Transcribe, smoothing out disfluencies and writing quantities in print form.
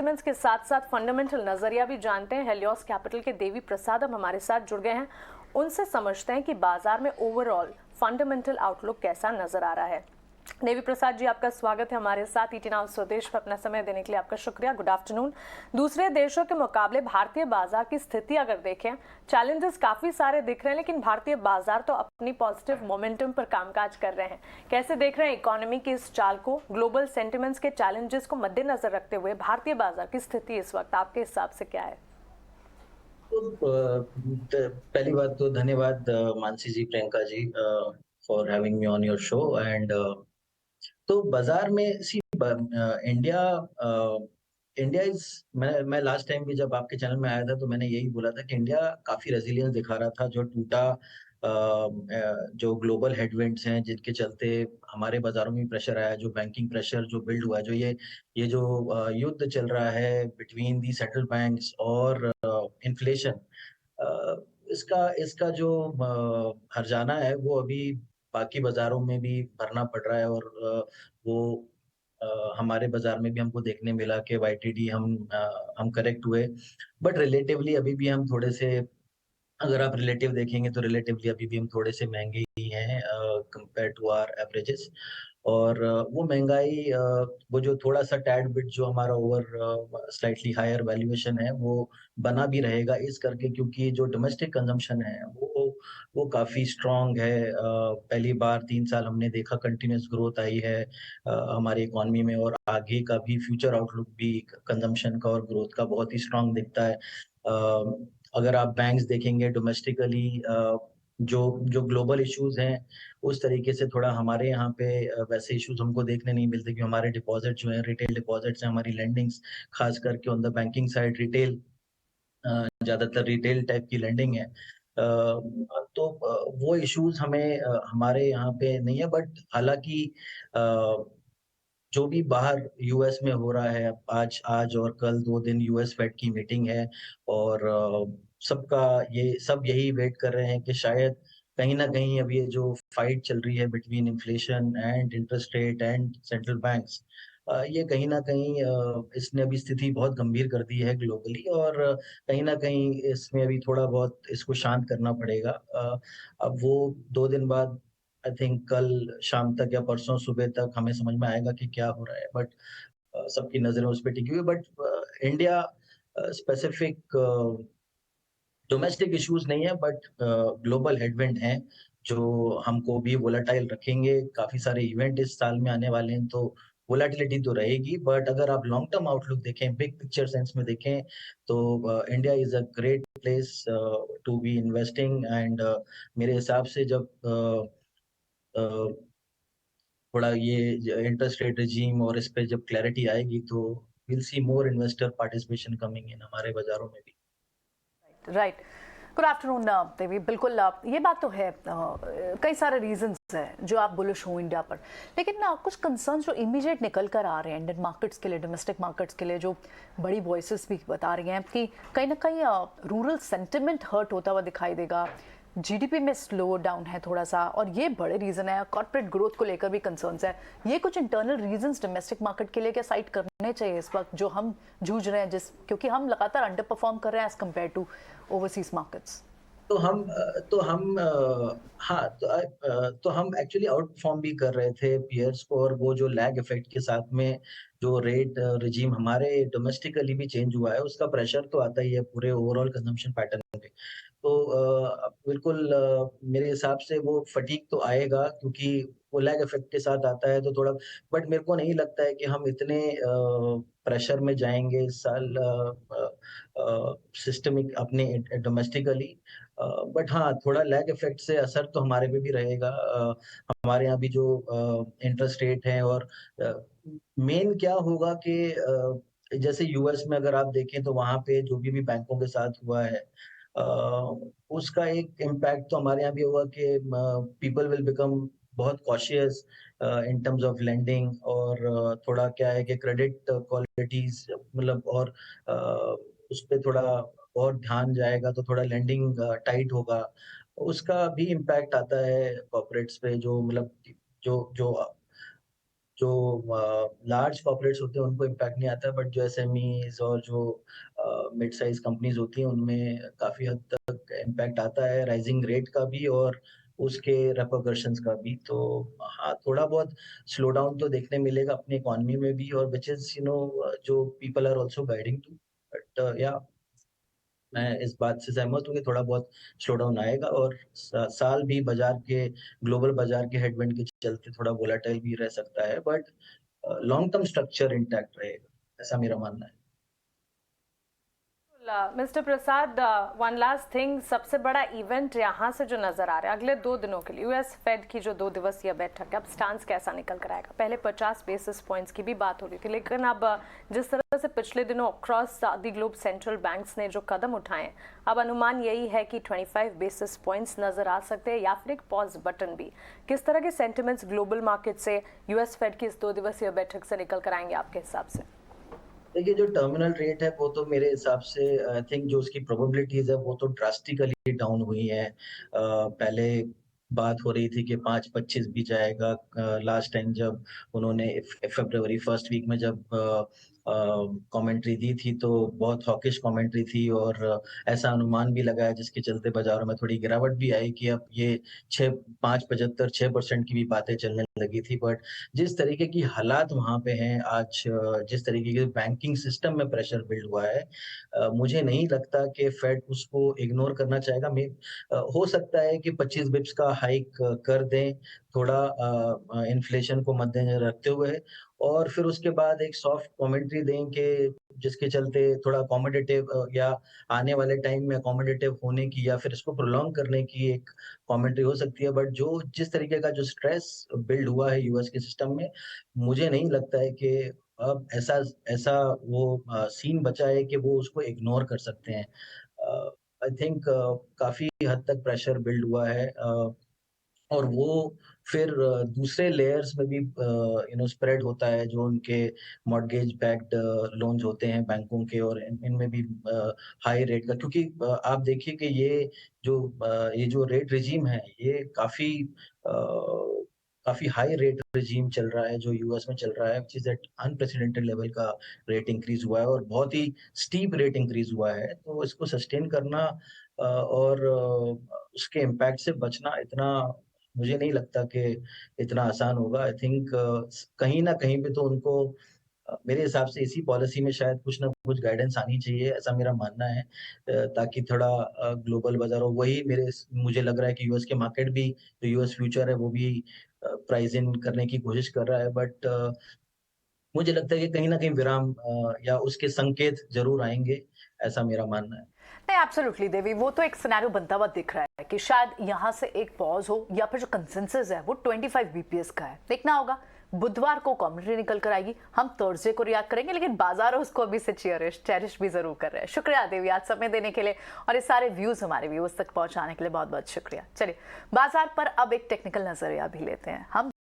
Sentiments के साथ साथ फंडामेंटल नजरिया भी जानते हैं। हेलियोस कैपिटल के देवी प्रसाद अब हमारे साथ जुड़ गए हैं, उनसे समझते हैं कि बाजार में ओवरऑल फंडामेंटल आउटलुक कैसा नजर आ रहा है। देवी प्रसाद जी, आपका स्वागत है हमारे साथ। ईटी नाउ स्वदेश पर अपना समय देने के लिए आपका शुक्रिया। Good afternoon. दूसरे देशों के मुकाबले भारतीय बाजार की स्थिति अगर देखें, चैलेंजेस काफी सारे दिख रहे हैं, लेकिन भारतीय बाजार तो अपनी पॉजिटिव मोमेंटम पर कामकाज कर रहे हैं। कैसे देख रहे हैं इकोनॉमी की इस चाल को? ग्लोबल सेंटिमेंट्स के चैलेंजेस को मद्देनजर रखते हुए भारतीय बाजार की स्थिति इस वक्त आपके हिसाब से क्या है? पहली बात तो धन्यवाद Mansi ji, Priyanka ji, for having me on your show. And तो बाजार में इंडिया इंडिया इज मैं लास्ट टाइम भी जब आपके चैनल में आया था तो मैंने यही बोला था कि इंडिया काफी रेजिलियंस दिखा रहा था। जो टूटा जो ग्लोबल हेडविंड्स हैं जिनके चलते हमारे बाजारों में प्रेशर आया, जो बैंकिंग प्रेशर जो बिल्ड हुआ है, जो ये जो युद्ध चल रहा है बिटवीन दी सेंट्रल बैंक्स और इन्फ्लेशन, इसका इसका जो हर्जाना है वो अभी बाकी बाजारों में भी भरना पड़ रहा है। और वो हमारे बाजार में भी हमको देखने मिला कि वाईटीडी हम करेक्ट हुए, बट रिलेटिवली अभी भी हम थोड़े से, अगर आप रिलेटिव देखेंगे तो रिलेटिवली अभी भी हम थोड़े से महंगे ही हैं कंपेयर टू आवर एवरेजेस। और वो महंगाई, वो जो थोड़ा सा टैड बिट जो हमारा ओवर स्लाइटली हायर वैल्यूएशन है वो बना भी रहेगा इस करके, क्योंकि जो डोमेस्टिक कंजम्पशन है वो काफी स्ट्रांग है। पहली बार 3 साल हमने देखा कंटिन्यूस ग्रोथ आई है हमारी इकोनॉमी में, और आगे का भी फ्यूचर आउटलुक भी कंजम्पशन का और ग्रोथ का बहुत ही स्ट्रांग दिखता है। अगर आप बैंक्स देखेंगे डोमेस्टिकली, जो जो ग्लोबल इश्यूज हैं उस तरीके से थोड़ा हमारे यहाँ पे वैसे इश्यूज हमको देखने नहीं मिलते, कि हमारे डिपॉजिट जो है, रिटेल डिपॉजिट्स हैं, हमारी लेंडिंग्स खास करके on the banking side, retail, ज्यादातर रिटेल टाइप की लेंडिंग है। तो वो इश्यूज हमें हमारे यहाँ पे नहीं है। बट हालांकि जो भी बाहर यूएस में हो रहा है, आज आज और कल 2 दिन यूएस फेड की मीटिंग है, और सबका ये सब यही वेट कर रहे हैं कि शायद कहीं ना कहीं अब ये जो फाइट चल रही है between inflation and interest rate and central banks, ये कहीं ना कहीं इसने अभी स्थिति बहुत गंभीर कर दी है ग्लोबली, और कहीं ना कहीं इसमें अभी थोड़ा बहुत इसको शांत करना पड़ेगा। अब वो 2 दिन बाद, आई थिंक कल शाम तक या परसों सुबह तक हमें समझ में आएगा कि क्या हो रहा है। बट सबकी नजरें उस पर टिकी हुई। But India specific domestic issues नहीं है, बट ग्लोबल हेडविंड हैं जो हमको भी वोलेटाइल रखेंगे। काफी सारे इवेंट इस साल में आने वाले हैं, तो वोलेटिलिटी तो रहेगी। बट अगर आप लॉन्ग टर्म आउटलुक देखें, बिग पिक्चर सेंस में देखें, तो India is a great place to be investing. And मेरे हिसाब से जब थोड़ा ये इंटरेस्ट रेट रिजीम और इस पे जब क्लैरिटी आएगी तो will see more investor participation coming in हमारे बाजारों में भी। राइट। गुड आफ्टरनून देवी। बिल्कुल, ये बात तो है, कई सारे रीजंस हैं जो आप बुलिश हो इंडिया पर, लेकिन ना कुछ कंसर्न जो इमीडिएट निकल कर आ रहे हैं इंडियन मार्केट्स के लिए, डोमेस्टिक मार्केट्स के लिए, जो बड़ी वॉइसेस भी बता रही हैं कि कहीं ना कहीं रूरल सेंटिमेंट हर्ट होता हुआ दिखाई देगा, जीडीपी में स्लो डाउन है थोड़ा सा, और ये बड़े रीजन है। कॉर्पोरेट ग्रोथ को लेकर भी कंसर्न्स है। ये कुछ इंटरनल रीजंस डोमेस्टिक मार्केट के लिए क्या साइड करने चाहिए इस वक्त जो हम जूझ रहे हैं, क्योंकि हम लगातार अंडर परफॉर्म कर रहे हैं as compared to overseas markets? तो हम तो हम हाँ, तो हम एक्चुअली आउट परफॉर्म भी कर रहे थे पीयर्स को, और वो जो लैग इफेक्ट के साथ में जो रेट रिजीम हमारे डोमेस्टिकली भी चेंज हुआ है, उसका प्रेशर तो आता ही है पूरे ओवरऑल कंजम्पशन पैटर्न पे। तो बिल्कुल मेरे हिसाब से वो फटीग तो आएगा, क्योंकि वो लैग इफेक्ट के साथ आता है तो थोड़ा। बट मेरे को नहीं लगता है कि हम इतने प्रेशर में जाएंगे इस साल सिस्टमिक अपने डोमेस्टिकली। बट हाँ, थोड़ा लैग इफेक्ट से असर तो हमारे पे भी रहेगा। हमारे यहाँ भी जो इंटरेस्ट रेट है, और मेन क्या होगा कि जैसे यूएस में अगर आप देखें तो वहाँ पे जो भी बैंकों के साथ हुआ है, उसका एक इम्पैक्ट तो हमारे यहाँ भी होगा कि पीपल विल बिकम बहुत cautious in terms of lending. और थोड़ा क्या है कि क्रेडिट क्वालिटीज, मतलब, और उस पे थोड़ा और ध्यान जाएगा, तो थोड़ा लेंडिंग टाइट होगा। उसका भी इम्पैक्ट आता है कॉर्पोरेट्स पे, जो मतलब जो जो जो लार्ज कॉर्पोरेट्स होते हैं उनको इम्पैक्ट नहीं आता, बट जो एसएमईज और जो मिड साइज कंपनीज होती हैं उनमें काफ़ी हद तक इम्पैक्ट आता है, राइजिंग रेट का भी और उसके रेपरकशंस का भी। तो हाँ, थोड़ा बहुत स्लो डाउन तो देखने मिलेगा अपनी इकोनॉमी में भी, और व्हिच इज़ जो people are also guiding to, but या मैं इस बात से सहमत हूँ कि थोड़ा बहुत स्लो डाउन आएगा, और साल भी बाजार के, ग्लोबल बाजार के हेडविंड के चलते थोड़ा वोलेटाइल भी रह सकता है, but long term structure intact रहेगा, ऐसा मेरा मानना है। मिस्टर प्रसाद, वन लास्ट थिंग, सबसे बड़ा इवेंट यहाँ से जो नजर आ रहा है अगले 2 दिनों के लिए, यूएस फेड की जो 2 दिवसीय बैठक है, अब स्टांस कैसा निकल कर आएगा? पहले 50 बेसिस पॉइंट्स की भी बात हो रही थी, लेकिन अब जिस तरह से पिछले दिनों across the globe central banks ने जो कदम उठाए, अब अनुमान यही है कि 25 बेसिस पॉइंट्स नजर आ सकते हैं या फिर एक पॉज बटन भी। किस तरह के सेंटिमेंट्स ग्लोबल मार्केट से यूएस फेड की इस 2 दिवसीय बैठक से निकल कर आएंगे आपके हिसाब से? देखिए, जो टर्मिनल रेट है वो तो मेरे हिसाब से आई थिंक जो उसकी प्रोबेबिलिटीज़ है वो तो ड्रास्टिकली डाउन हुई है। पहले बात हो रही थी कि 5.25 भी जाएगा। लास्ट टाइम जब उन्होंने फ़रवरी फर्स्ट वीक में जब कमेंट्री दी थी तो बहुत हॉकिश कमेंट्री थी, और ऐसा अनुमान भी लगाया जिसके चलते बाज़ारों में थोड़ी गिरावट भी आई कि अब ये 5.75 6% की भी बातें चलने लगी थी। बट जिस तरीके की हालात वहाँ पे हैं आज, जिस तरीके के बैंकिंग सिस्टम में प्रेशर बिल्ड हुआ है, मुझे नहीं लगता कि फेड उसको इग्नोर करना चाहेगा। हो सकता है कि 25 बिप्स का हाइक कर दें, थोड़ा इन्फ्लेशन को मद्देनज़र रखते हुए, और फिर उसके बाद एक सॉफ्ट कमेंट्री दें कि जिसके चलते थोड़ा अकोमोडेटिव, या आने वाले टाइम में अकोमोडेटिव होने की या फिर इसको प्रोलॉन्ग करने की एक कमेंट्री हो सकती है। बट जो जिस तरीके का जो स्ट्रेस बिल्ड हुआ है यूएस के सिस्टम में, मुझे नहीं लगता है कि अब ऐसा ऐसा वो सीन बचा है कि वो उसको इग्नोर कर सकते हैं। आई थिंक काफ़ी हद तक प्रेशर बिल्ड हुआ है, और वो फिर दूसरे लेयर्स में भी स्प्रेड होता है, जो उनके मॉर्टगेज बैक्ड लोन्स होते हैं बैंकों के, और इनमें भी हाई रेट का, क्योंकि आप देखिए कि ये जो रेट रिजीम है ये काफ़ी हाई रेट रिजीम चल रहा है जो यूएस में चल रहा है, which is at unprecedented level का रेट इंक्रीज़ हुआ है, और बहुत ही स्टीप रेट इंक्रीज़ हुआ है। तो इसको सस्टेन करना और उसके इम्पैक्ट से बचना इतना, मुझे नहीं लगता कि इतना आसान होगा। आई थिंक कहीं न कहीं पे तो उनको मेरे हिसाब से इसी पॉलिसी में शायद कुछ न कुछ गाइडेंस आनी चाहिए, ऐसा मेरा मानना है, ताकि थोड़ा ग्लोबल बाज़ारों, वही मुझे लग रहा है कि यूएस के मार्केट भी, जो यूएस फ्यूचर है वो भी प्राइस इन करने की कोशिश कर रहा है, बट मुझे लगता है कि कहीं न कहीं विराम या उसके संकेत ज़रूर आएँगे, ऐसा मेरा मानना है। नहीं, एब्सोल्युटली देवी, वो तो एक सिनेरियो बनता हुआ दिख रहा है कि शायद यहाँ से एक पॉज हो, या फिर जो कंसेंसस है वो 25 बीपीएस का है। देखना होगा, बुधवार को कमेंट्री निकल कर आएगी, हम थर्सडे को रिएक्ट करेंगे, लेकिन बाजार उसको अभी से चेरिश भी जरूर कर रहे हैं। शुक्रिया देवी आज समय देने के लिए, और ये सारे व्यूज हमारे व्यूज तक पहुंचाने के लिए बहुत बहुत शुक्रिया। चलिए बाजार पर अब एक टेक्निकल नजरिया भी लेते हैं हम।